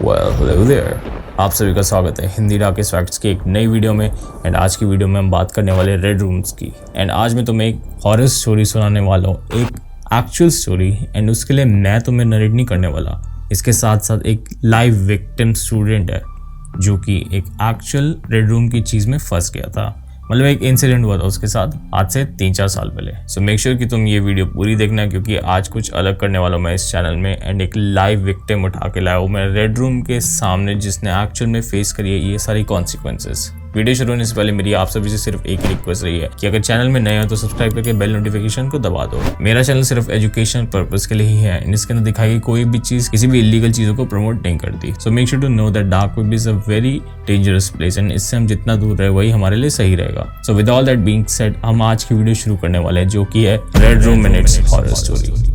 Hello there, आप सभी का स्वागत है हिंदी डार्केस्ट फैक्ट्स की एक नई वीडियो में। एंड आज की वीडियो में हम बात करने वाले रेड रूम्स की। एंड आज मैं तुम्हें एक हॉरर स्टोरी सुनाने वाला हूँ, एक एक्चुअल स्टोरी। एंड उसके लिए मैं तुम्हें नरेट नहीं करने वाला, इसके साथ साथ एक लाइव विक्टिम स्टूडेंट है जो कि एक एक्चुअल रेड रूम की चीज़ में फंस गया था। मतलब एक इंसिडेंट हुआ था उसके साथ आज से 3-4 साल पहले। सो मेक श्योर कि तुम ये वीडियो पूरी देखना, क्योंकि आज कुछ अलग करने वाला हूँ मैं इस चैनल में। एंड एक लाइव विक्टिम उठा के लाया हूँ मैं रेड रूम के सामने, जिसने एक्चुअल में फेस करी है ये सारी कॉन्सिक्वेंसेस। वीडियो शुरू होने से पहले मेरी आप सभी से सिर्फ एक ही रिक्वेस्ट रही है कि अगर चैनल में नए हो तो सब्सक्राइब करके बेल नोटिफिकेशन को दबा दो। मेरा चैनल सिर्फ एजुकेशन पर्पस के लिए ही है, इसके अंदर दिखाई गई कोई भी चीज किसी भी इलीगल चीजों को प्रमोट नहीं करती। So make sure to know that dark web is a very dangerous place and इससे हम जितना दूर रहे वही हमारे लिए सही रहेगा। So with all that being said, हम आज की वीडियो शुरू करने वाले हैं जो कि है red room and it's horror story.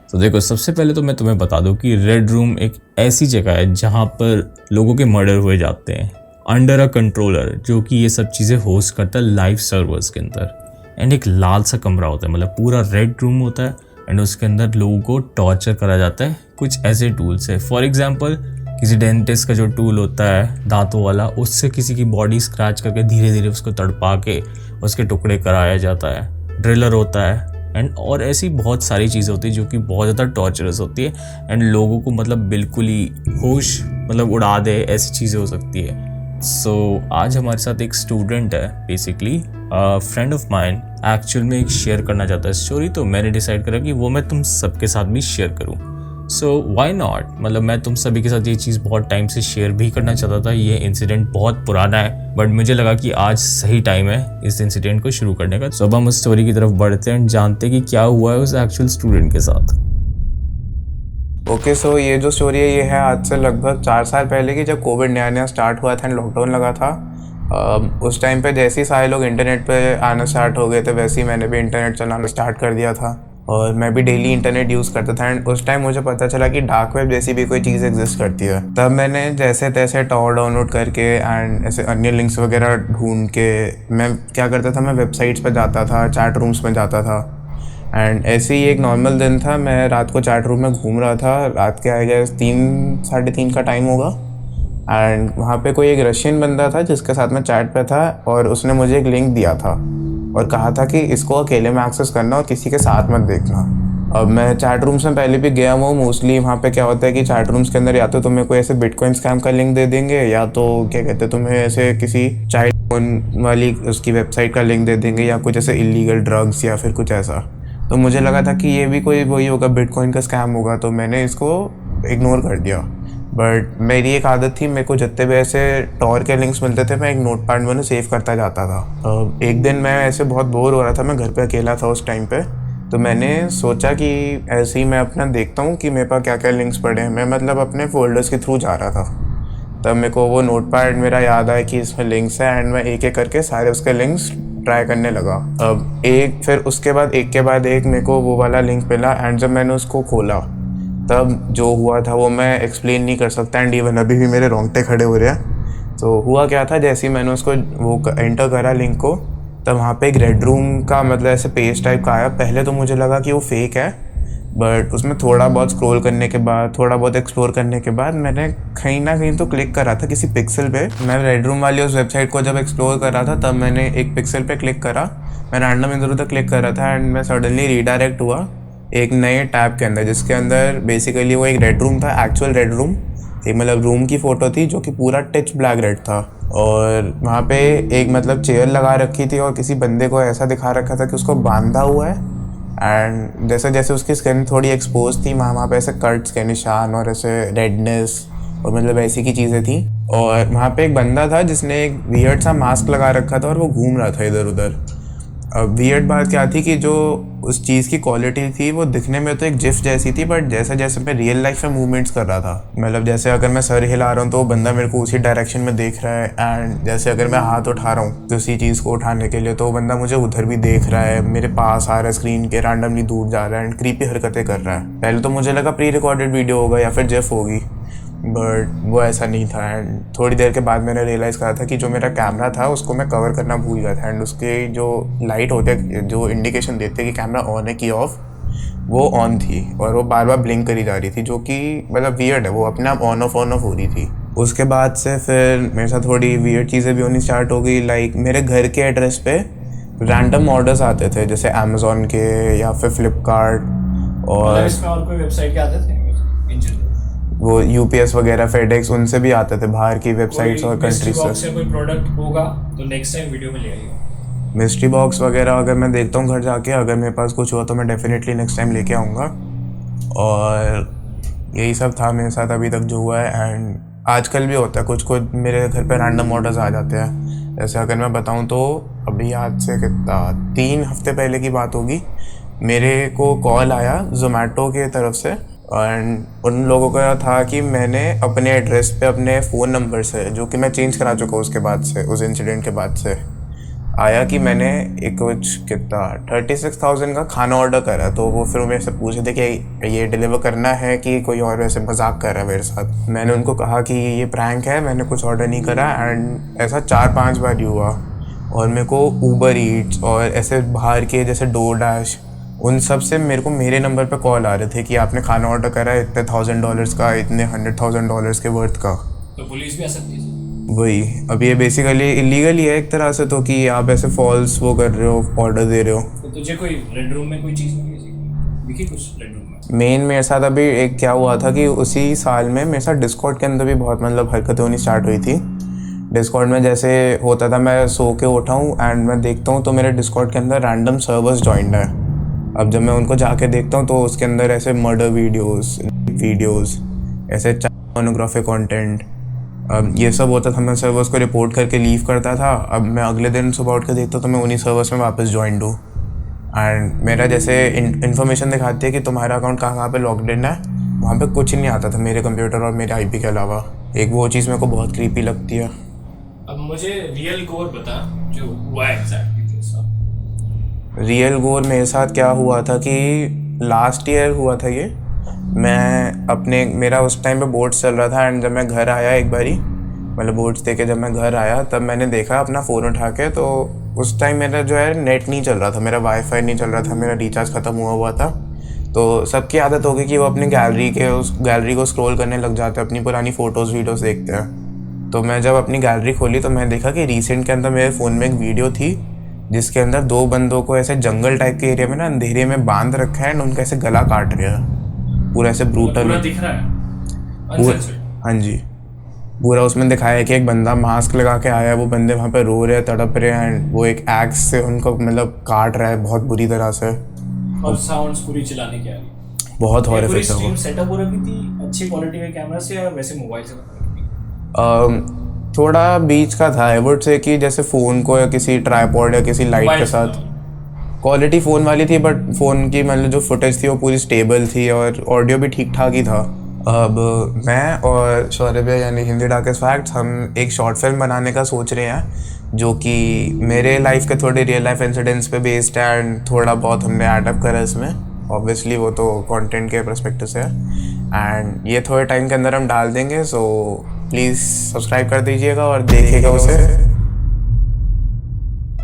तो देखो, सबसे पहले तो मैं तुम्हें बता दूं कि रेड रूम एक ऐसी जगह है जहां पर लोगों के मर्डर हुए जाते हैं अंडर अ कंट्रोलर, जो कि ये सब चीज़ें होस्ट करता है लाइव सर्वर्स के अंदर। एंड एक लाल सा कमरा होता है, मतलब पूरा रेड रूम होता है। एंड उसके अंदर लोगों को टॉर्चर करा जाता है कुछ ऐसे टूल से। फॉर एग्जाम्पल, किसी डेंटिस्ट का जो टूल होता है दांतों वाला, उससे किसी की बॉडी स्क्रैच करके धीरे धीरे उसको तड़पा के उसके टुकड़े कराया जाता है। ड्रिलर होता है एंड और ऐसी बहुत सारी चीज़ें होती है जो कि बहुत ज़्यादा टॉर्चरस होती है। एंड लोगों को मतलब बिल्कुल ही होश मतलब उड़ा दे, ऐसी चीज़ें हो सकती है। सो आज हमारे साथ एक स्टूडेंट है, basically friend of mine, actual में एक शेयर करना चाहता है स्टोरी। तो मैंने डिसाइड करा कि वो मैं तुम सबके साथ भी शेयर करूँ। सो व्हाई नॉट, मतलब मैं तुम सभी के साथ ये चीज़ बहुत टाइम से शेयर भी करना चाहता था। ये इंसिडेंट बहुत पुराना है, बट मुझे लगा कि आज सही टाइम है इस इंसिडेंट को शुरू करने का। सो अब हम उस स्टोरी की तरफ बढ़ते हैं, जानते हैं कि क्या हुआ है उस एक्चुअल स्टूडेंट के साथ। ओके, सो ये जो स्टोरी है ये है आज से लगभग 4 साल पहले की, जब कोविड नया स्टार्ट हुआ था एंड लॉकडाउन लगा था। उस टाइम पे जैसे ही सारे लोग इंटरनेट पे आना स्टार्ट हो गए थे, वैसे ही मैंने भी इंटरनेट चलाना स्टार्ट कर दिया था और मैं भी डेली इंटरनेट यूज़ करता था। एंड उस टाइम मुझे पता चला कि डार्क वेब जैसी भी कोई चीज़ एग्जिस्ट करती है। तब मैंने जैसे तैसे टॉर डाउनलोड करके एंड ऐसे अन्य लिंक्स वगैरह ढूंढ के मैं क्या करता था, मैं वेबसाइट्स पे जाता था, चैट रूम्स में जाता था। एंड ऐसे ही एक नॉर्मल दिन था, मैं रात को चैट रूम में घूम रहा था। रात के आई गेस 3-3:30 का टाइम होगा। एंड वहाँ पे कोई एक रशियन बंदा था जिसके साथ मैं चैट पे था, और उसने मुझे एक लिंक दिया था और कहा था कि इसको अकेले में एक्सेस करना और किसी के साथ मत देखना। अब मैं चैट रूम्स में पहले भी गया हूँ। मोस्टली वहाँ पे क्या होता है कि चैट रूम्स के अंदर या तो तुम्हें कोई ऐसे बिटकॉइन स्कैम का लिंक दे देंगे, या तो क्या कहते हैं तुम्हें ऐसे किसी चाइल्ड फोन वाली उसकी वेबसाइट का लिंक दे देंगे, या कुछ ऐसे इलीगल ड्रग्स या फिर कुछ ऐसा। तो मुझे लगा था कि ये भी कोई वही होगा, बिटकॉइन का स्कैम होगा, तो मैंने इसको इग्नोर कर दिया। बट मेरी एक आदत थी, मेरे को जितने भी ऐसे टॉर के लिंक्स मिलते थे मैं एक नोटपैड में सेव करता जाता था। एक दिन मैं ऐसे बहुत बोर हो रहा था, मैं घर पे अकेला था उस टाइम पे, तो मैंने सोचा कि ऐसे ही मैं अपना देखता हूँ कि मेरे पास क्या क्या लिंक्स पड़े हैं। मैं मतलब अपने फोल्डर्स के थ्रू जा रहा था, तब मेरे को वो नोटपैड मेरा याद आया कि इसमें लिंक्स है। एंड मैं एक एक करके सारे उसके लिंक्स ट्राई करने लगा। अब एक फिर उसके बाद एक के बाद एक मेरे को वो वाला लिंक मिला। एंड जब मैंने उसको खोला तब जो हुआ था वो मैं एक्सप्लेन नहीं कर सकता। एंड इवन अभी भी मेरे रोंगटे खड़े हो रहे हैं। तो हुआ क्या था, जैसे ही मैंने उसको वो एंटर करा लिंक को, तब वहाँ पे एक रेड रूम का मतलब ऐसे पेज टाइप का आया। पहले तो मुझे लगा कि वो फेक है, बट उसमें थोड़ा बहुत स्क्रॉल करने के बाद, थोड़ा बहुत एक्सप्लोर करने के बाद मैंने कहीं ना कहीं तो क्लिक करा था किसी पिक्सल पे। मैं रेड रूम वाली उस वेबसाइट को जब एक्सप्लोर कर रहा था तब मैंने एक पिक्सल पे क्लिक करा। मैं रैंडम इधर उधर क्लिक कर रहा था एंड मैं सडनली रीडायरेक्ट हुआ एक नए टैब के अंदर, जिसके अंदर बेसिकली वो एक रेड रूम था, एक्चुअल रेड रूम। एक मतलब रूम की फ़ोटो थी जो कि पूरा टिच ब्लैक रेड था, और वहाँ पे एक मतलब चेयर लगा रखी थी और किसी बंदे को ऐसा दिखा रखा था कि उसको बांधा हुआ है। एंड जैसे जैसे उसकी स्किन थोड़ी एक्सपोज थी, वहाँ पे ऐसे कट्स के निशान और ऐसे रेडनेस और मतलब ऐसी की चीज़ें थी। और वहाँ पे एक बंदा था जिसने एक वियर्ड सा मास्क लगा रखा था और वो घूम रहा था इधर उधर। अब वियर्ड बात क्या थी कि जो उस चीज़ की क्वालिटी थी वो दिखने में तो एक जिफ जैसी थी, बट जैसे जैसे मैं रियल लाइफ में मूवमेंट्स कर रहा था, मतलब जैसे अगर मैं सर हिला रहा हूँ तो वो बंदा मेरे को उसी डायरेक्शन में देख रहा है। एंड जैसे अगर मैं हाथ उठा रहा हूँ किसी चीज़ को उठाने के लिए तो वो बंदा मुझे उधर भी देख रहा है, मेरे पास आ रहा है स्क्रीन के, रैंडमली दूर जा रहा है एंड क्रीपी हरकतें कर रहा है। पहले तो मुझे लगा प्री रिकॉर्डेड वीडियो होगा या फिर जिफ होगी, बट वो ऐसा नहीं था। एंड थोड़ी देर के बाद मैंने रियलाइज़ करा था कि जो मेरा कैमरा था उसको मैं कवर करना भूल गया था। एंड उसके जो लाइट होते जो इंडिकेशन देते कि कैमरा ऑन है कि ऑफ, वो ऑन थी और वो बार बार ब्लिंक करी जा रही थी, जो कि मतलब वियर्ड है, वो अपने आप ऑन ऑफ हो रही थी। उसके बाद से फिर मेरे साथ थोड़ी वियर्ड चीज़ें भी होनी स्टार्ट हो गई। लाइक मेरे घर के एड्रेस पे रैंडम ऑर्डर्स आते थे, जैसे अमेज़ॉन के या फिर फ्लिपकार्ट और इसमें और कोई वेबसाइट के आते थे इन जनरल? वो यूपीएस वगैरह, फेडेक्स, उनसे भी आते थे बाहर की वेबसाइट्स और कंट्रीज से। कोई प्रोडक्ट होगा तो नेक्स्ट टाइम वीडियो में ले आइएगा। मिस्ट्री बॉक्स वगैरह अगर मैं देखता हूँ घर जाके, अगर मेरे पास कुछ हुआ तो मैं डेफिनेटली नेक्स्ट टाइम लेके आऊँगा। और यही सब था मेरे साथ अभी तक जो हुआ है। एंड आजकल भी होता है, कुछ मेरे घर पे रैंडम ऑर्डर्स आ जाते हैं। जैसे अगर मैं बताऊँ तो अभी आज से कितना 3 हफ्ते पहले की बात होगी, मेरे को कॉल आया जोमेटो के तरफ से। एंड उन लोगों का था कि मैंने अपने एड्रेस पे अपने फ़ोन नंबर से, जो कि मैं चेंज करा चुका उसके बाद से, उस इंसिडेंट के बाद से आया कि मैंने एक कुछ कितना 36,000 का खाना ऑर्डर करा। तो वो फिर मेरे से पूछे थे कि ये डिलीवर करना है कि कोई और वैसे मजाक कर रहा है मेरे साथ। मैंने उनको कहा कि ये प्रैंक है, मैंने कुछ ऑर्डर नहीं करा। एंड ऐसा 4-5 बार हुआ। और मेरे को ऊबर ईट्स और ऐसे बाहर के जैसे डोरडैश, उन सब से मेरे नंबर पे कॉल आ रहे थे कि आपने खाना ऑर्डर करा है इतने $1,000 का, इतने $100,000 के वर्थ का। तो पुलिस भी आ सकती है? वही, अब ये बेसिकली इलीगल ही है एक तरह से, तो कि आप ऐसे फॉल्स वो कर रहे हो, ऑर्डर दे रहे हो। तो तुझे कोई रेड रूम में कोई चीज़ दिखी कुछ रेड रूम में? मेन मेरे साथ अभी एक क्या हुआ था कि उसी साल में मेरे साथ डिस्कॉर्ड के अंदर भी बहुत मतलब हरकतें होनी स्टार्ट हुई थी। डिस्कॉर्ड में जैसे होता था, मैं सो के उठा हूँ एंड मैं देखता हूँ तो मेरे डिस्कॉर्ड के अंदर रैंडम सर्वर्स जॉइंड है। अब जब मैं उनको जाके देखता हूँ तो उसके अंदर ऐसे मर्डर वीडियोस ऐसे पोर्नोग्राफिक कंटेंट, अब ये सब होता था। मैं सर्वर्स को रिपोर्ट करके लीव करता था। अब मैं अगले दिन सुबह उठ कर देखता तो मैं उन्हीं सर्वर्स में वापस ज्वाइंड हूँ। एंड मेरा जैसे इन्फॉर्मेशन दिखाती है कि तुम्हारा अकाउंट कहाँ पे लॉग्ड इन है, वहाँ पे कुछ नहीं आता था मेरे कंप्यूटर और मेरे आईपी के अलावा। एक वो चीज़ मेरे को बहुत क्रीपी लगती है। अब मुझे रियल गोर बता जो हुआ एग्जैक्टली तेरे साथ। रियल गोर मेरे साथ क्या हुआ था कि लास्ट ईयर हुआ था ये। मैं मेरा उस टाइम पे बोर्ड्स चल रहा था। एंड जब मैं घर आया एक बारी, मतलब बोर्ड्स दे के जब मैं घर आया तब मैंने देखा अपना फ़ोन उठा के, तो उस टाइम मेरा जो है नेट नहीं चल रहा था, मेरा वाईफाई नहीं चल रहा था, मेरा रिचार्ज ख़त्म हुआ था। तो सबकी आदत होगी कि वो अपनी उस गैलरी को स्क्रॉल करने लग जाते हैं, अपनी पुरानी फ़ोटोज़ वीडियोज़ देखते हैं। तो मैं जब अपनी गैलरी खोली तो मैं देखा कि रिसेंट के अंदर मेरे फ़ोन में एक वीडियो थी जिसके अंदर 2 बंदों को ऐसे जंगल टाइप के एरिया में ना अंधेरे में बांध रखा है एंड उनका ऐसे गला काट रहा है पूरा ऐसे ब्रूटल। पूरा दिख रहा है? हाँ जी, पूरा उसमें दिखाया है कि एक बंदा मास्क लगा के आया है, वो बंदे वहाँ पे रो रहे हैं, तड़प रहे हैं एंड वो एक एक्स से उनको मतलब काट रहा है बहुत बुरी तरह से। और साउंड्स पूरी चलाने की आ रही, बहुत हॉरिफिक है। सेटअप हो रखी थी अच्छी क्वालिटी के कैमरा से या वैसे मोबाइल से? थोड़ा बीच का था। आई वुड से कि जैसे फ़ोन को या किसी ट्राइपॉड या किसी लाइट के साथ क्वालिटी फ़ोन वाली थी, बट फ़ोन की मतलब जो फुटेज थी वो पूरी स्टेबल थी और ऑडियो भी ठीक ठाक ही था। अब मैं और सौरभ यानी हिंदी डार्केस्ट फैक्ट्स हम एक शॉर्ट फिल्म बनाने का सोच रहे हैं जो कि मेरे लाइफ के थोड़े रियल लाइफ इंसिडेंट्स पे बेस्ड है एंड थोड़ा बहुत हमने एडअप करा इसमें। ऑब्वियसली वो तो कंटेंट के पर्सपेक्टिव से है एंड ये थोड़े टाइम के अंदर हम डाल देंगे। सो प्लीज़ सब्सक्राइब कर दीजिएगा और देखिएगा उसे।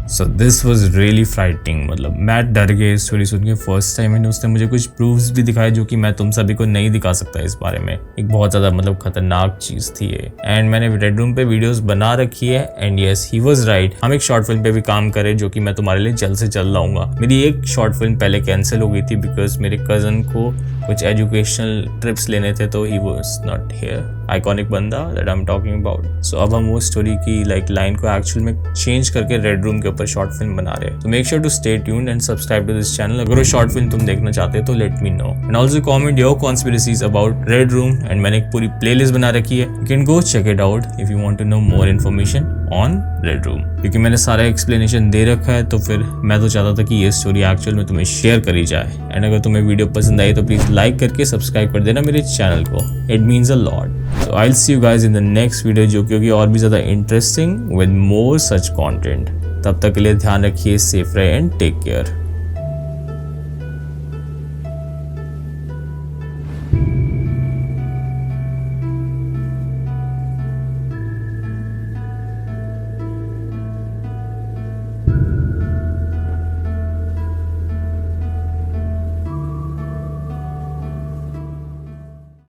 So this was really frightening. मतलब मैं डर गया इस स्टोरी सुन के फर्स्ट टाइम। एंड उसने मुझे कुछ प्रूफ्स भी दिखाए जो कि मैं तुम सभी को नहीं दिखा सकता इस बारे में। एक बहुत ज़्यादा मतलब खतरनाक चीज़ थी ये। एंड मैंने रेड रूम पे वीडियोस बना रखी है and yes he was right, हम एक शॉर्ट फिल्म पे भी काम करें जो कि मैं तुम्हारे लिए जल्द से जल्द लाऊंगा। मेरी एक शॉर्ट फिल्म पहले कैंसिल हो गई थी बिकॉज मेरे कज़न को कुछ एजुकेशनल ट्रिप्स लेने थे तो he was not here. Iconic बंदा that I am talking about. So अब हम वो स्टोरी की लाइन को एक्चुअल में चेंज करके रेड रूम के ऊपर शॉर्ट फिल्म बना रहे हैं। तो make sure to stay tuned and subscribe to this channel. अगर वो शॉर्ट फिल्म तुम देखना चाहते हो तो let me know and also comment your conspiracies about red room. And मैंने एक पूरी प्लेलिस्ट बना रखी है, you can go check it out if you want to know more information on red room. क्योंकि मैंने सारा एक्सप्लेनेशन दे रखा है तो फिर मैं तो चाहता था कि ये स्टोरी एक्चुअल में तुम्हें शेयर करी जाए। एंड अगर तुम्हें वीडियो पसंद आई तो प्लीज लाइक करके सब्सक्राइब कर देना मेरे चैनल को, it means a lot. So I will see you guys in the next video जो कि होगी और भी ज़्यादा interesting with more such content. तब तक के लिए ध्यान रखिए, सेफ रहे एंड टेक केयर।